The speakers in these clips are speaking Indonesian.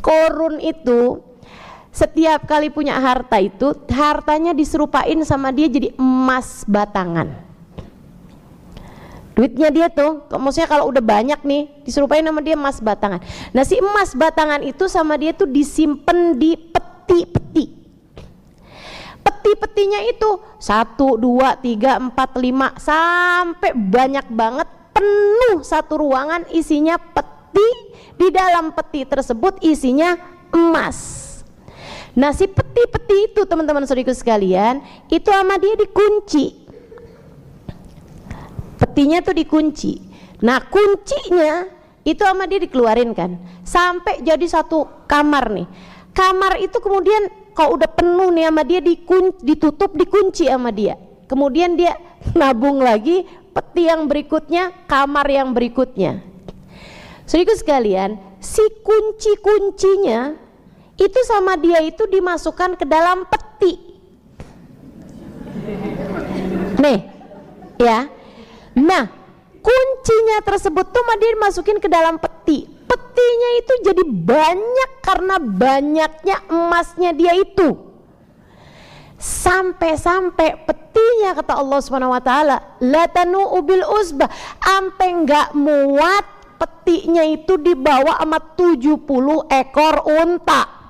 Korun itu setiap kali punya harta itu, hartanya diserupain sama dia jadi emas batangan. Duitnya dia tuh, maksudnya kalau udah banyak nih, diserupain sama dia emas batangan. Nah si emas batangan itu sama dia tuh disimpan di peti-peti. Peti-petinya itu 1, 2, 3, 4, 5 sampai banyak banget, penuh satu ruangan isinya peti. Di dalam peti tersebut isinya emas. Nah si peti-peti itu teman-teman saudaraku sekalian, itu sama dia dikunci. Petinya tuh dikunci. Nah kuncinya itu sama dia dikeluarin kan, sampai jadi satu kamar nih. Kamar itu kemudian kalau udah penuh nih sama dia ditutup, dikunci sama dia. Kemudian dia nabung lagi peti yang berikutnya, kamar yang berikutnya. Saudaraku sekalian, si kunci-kuncinya itu sama dia itu dimasukkan ke dalam peti. Nih, ya. Nah, kuncinya tersebut tuh sama dia dimasukin ke dalam peti. Petinya itu jadi banyak karena banyaknya emasnya dia itu. Sampai-sampai petinya kata Allah Subhanahu wa taala, la tanu'u bil usbah, ampe enggak muat petinya itu dibawa sama 70 ekor unta.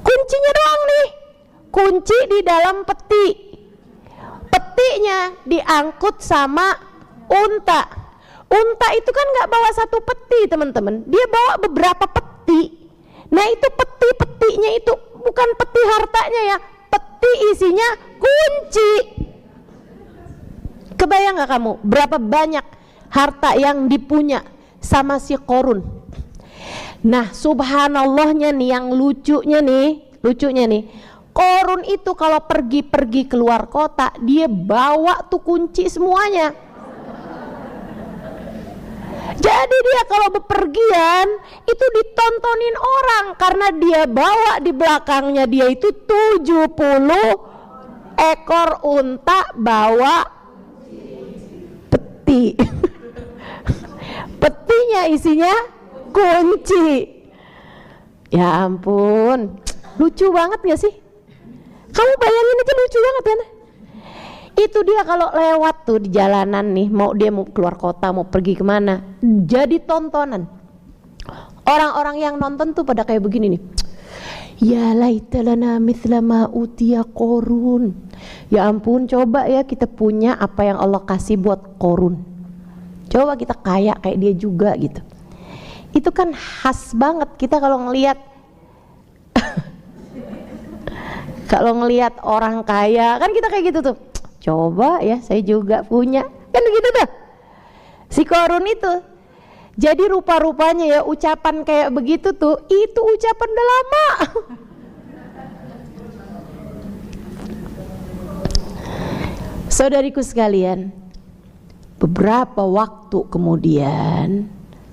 Kuncinya doang nih. Kunci di dalam peti. Petinya diangkut sama unta. Unta itu kan nggak bawa satu peti teman-teman, dia bawa beberapa peti. Nah itu peti-petinya itu bukan peti hartanya ya, peti isinya kunci. Kebayang nggak kamu berapa banyak harta yang dipunya sama si Korun? Nah subhanallahnya nih, yang lucunya nih, Korun itu kalau pergi keluar kota, dia bawa tuh kunci semuanya. Jadi dia kalau bepergian itu ditontonin orang karena dia bawa di belakangnya dia itu 70 ekor unta bawa peti. Petinya isinya kunci. Ya ampun, lucu banget gak sih? Kamu bayangin aja, lucu banget kan? Itu dia kalau lewat tuh di jalanan nih, mau keluar kota, mau pergi kemana, jadi tontonan. Orang-orang yang nonton tuh pada kayak begini nih, ya laitalana mithla ma utiya Korun. Ya ampun, coba ya kita punya apa yang Allah kasih buat Korun. Coba kita kaya kayak dia juga gitu. Itu kan khas banget kita kalau ngelihat orang kaya kan, kita kayak gitu tuh, coba ya saya juga punya, kan begitu tuh. Si Korun itu jadi rupa-rupanya ya, ucapan kayak begitu tuh, itu ucapan udah lama. Saudariku sekalian, beberapa waktu kemudian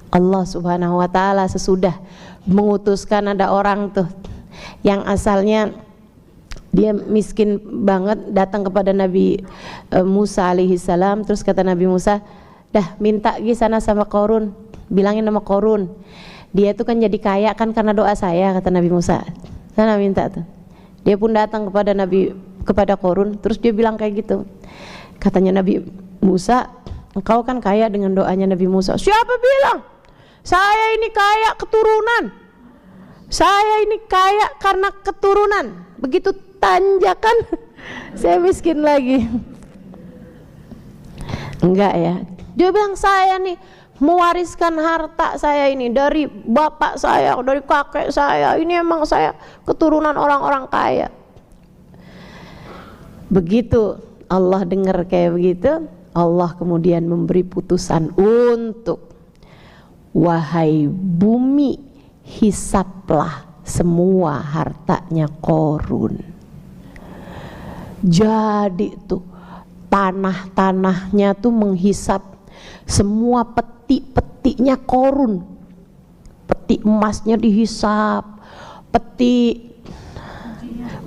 Allah Subhanahu wa taala sesudah mengutuskan ada orang tuh yang asalnya dia miskin banget, datang kepada Nabi Musa alaihi salam. Terus kata Nabi Musa, dah minta gi sana sama Korun, bilangin sama Korun, dia tuh kan jadi kaya kan karena doa saya, kata Nabi Musa. Sana minta tuh. Dia pun datang kepada Korun, terus dia bilang kayak gitu. Katanya Nabi Musa, engkau kan kaya dengan doanya Nabi Musa. Siapa bilang? Saya ini kaya keturunan. Saya ini kaya karena keturunan. Begitu tanjakan saya miskin lagi. Enggak ya. Dia bilang saya nih mewariskan harta saya ini dari bapak saya, dari kakek saya. Ini emang saya keturunan orang-orang kaya. Begitu Allah dengar kayak begitu, Allah kemudian memberi putusan untuk, wahai bumi, hisaplah semua hartanya Korun. Jadi tuh tanah-tanahnya tuh menghisap semua peti-petinya Korun. Peti emasnya dihisap, peti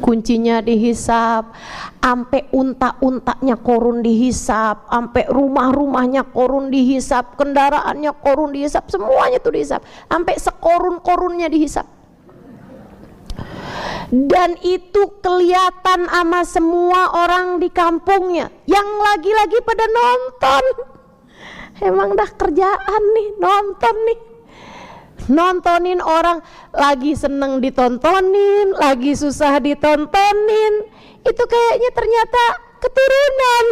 kuncinya dihisap, ampe unta-untanya korun dihisap, ampe rumah-rumahnya korun dihisap, kendaraannya korun dihisap, semuanya tuh dihisap, ampe sekorun-korunnya dihisap. Dan itu kelihatan sama semua orang di kampungnya, yang lagi-lagi pada nonton. Emang dah kerjaan nih, nonton nih, nontonin orang lagi seneng ditontonin, lagi susah ditontonin. Itu kayaknya ternyata keturunan.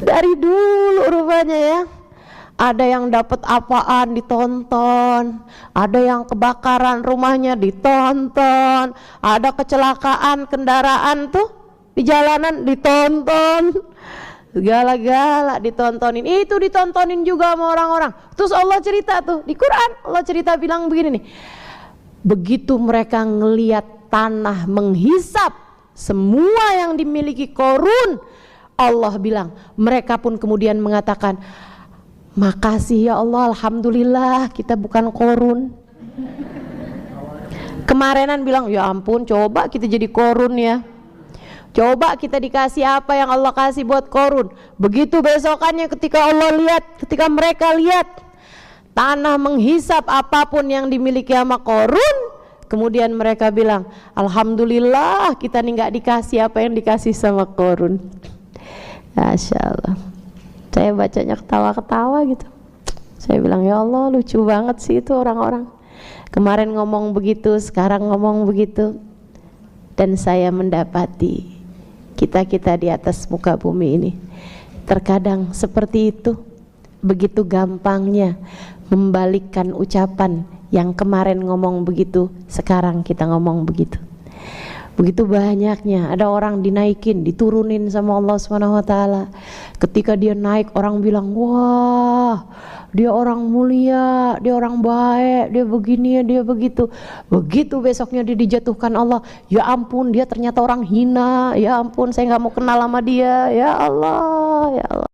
Dari dulu rupanya ya. Ada yang dapat apaan ditonton, ada yang kebakaran rumahnya ditonton, ada kecelakaan kendaraan tuh di jalanan ditonton, segala-gala ditontonin. Itu ditontonin juga sama orang-orang. Terus Allah cerita tuh di Quran, Allah cerita bilang begini nih, begitu mereka ngelihat tanah menghisap semua yang dimiliki Qarun, Allah bilang, mereka pun kemudian mengatakan, makasih ya Allah, alhamdulillah kita bukan Qarun. Kemarinan bilang, ya ampun, coba kita jadi Qarun ya, coba kita dikasih apa yang Allah kasih buat Qarun. Begitu besokannya ketika Allah lihat, ketika mereka lihat tanah menghisap apapun yang dimiliki sama Qarun, kemudian mereka bilang, alhamdulillah kita nih gak dikasih apa yang dikasih sama Qarun. Masya Allah. Saya bacanya ketawa-ketawa gitu. Saya bilang, ya Allah, lucu banget sih itu orang-orang. Kemarin ngomong begitu, sekarang ngomong begitu. Dan saya mendapati kita-kita di atas muka bumi ini terkadang seperti itu. Begitu gampangnya membalikkan ucapan yang kemarin ngomong begitu, sekarang kita ngomong begitu. Begitu banyaknya ada orang dinaikin, diturunin sama Allah SWT. Ketika dia naik, orang bilang, wah dia orang mulia, dia orang baik, dia begini, dia begitu. Begitu besoknya dia dijatuhkan Allah, ya ampun dia ternyata orang hina, ya ampun saya gak mau kenal sama dia, ya Allah, ya Allah.